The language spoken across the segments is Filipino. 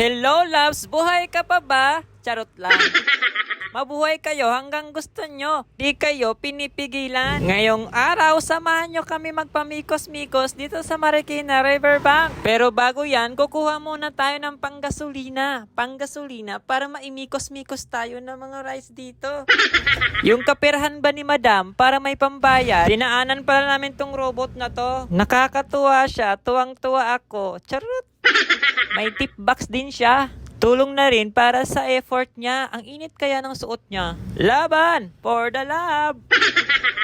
Hello, loves! Buhay ka pa ba? Charot lang. Mabuhay kayo hanggang gusto nyo. Di kayo pinipigilan. Ngayong araw, samahan nyo kami magpamikos-mikos dito sa Marikina Riverbank. Pero bago yan, kukuha muna tayo ng panggasolina. Panggasolina para maimikos-mikos tayo ng mga rice dito. Yung kapirahan ba ni Madam para may pambayad? Dinaanan pala namin tong robot na to. Nakakatuwa siya. Tuwang-tuwa ako. Charot! May tip box din siya. Tulong na rin para sa effort niya. Ang init kaya ng suot niya. Laban! For the love!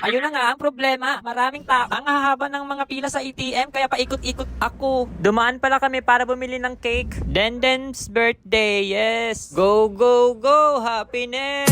Ayun na nga ang problema. Maraming tao. Ang hahaba ng mga pila sa ATM kaya paikot-ikot ako. Dumaan pala kami para bumili ng cake. Denden's birthday, yes. Go, go, go! Happiness!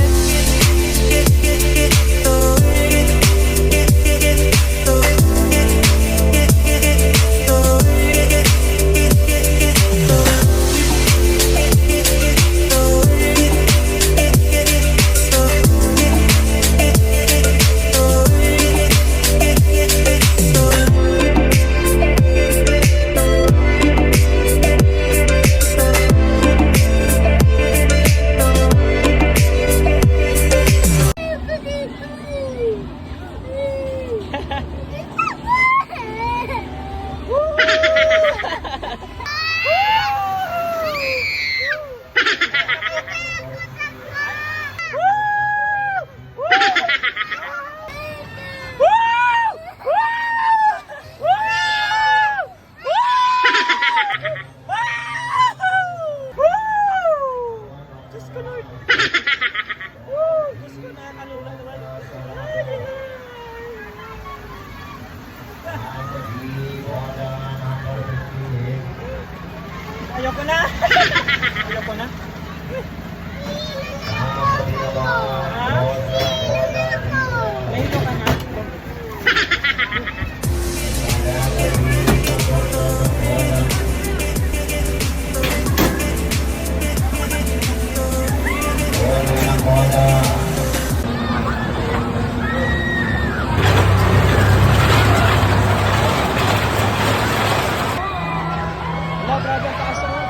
Ayoko na. Ayoko na. Ayoko ka na. Wala, grabe ang taas ako.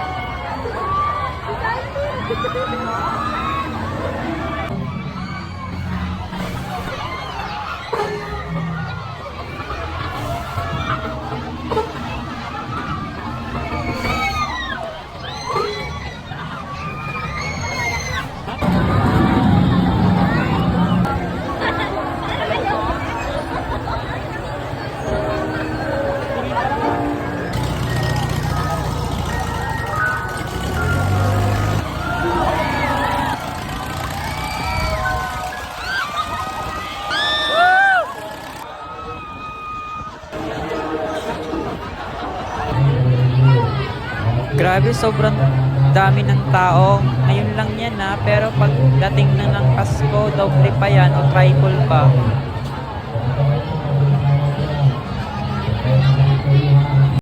Grabe, sobrang dami ng tao. Ngayon lang yan ha, pero pagdating na ng Pasko, doble pa yan o triple pa.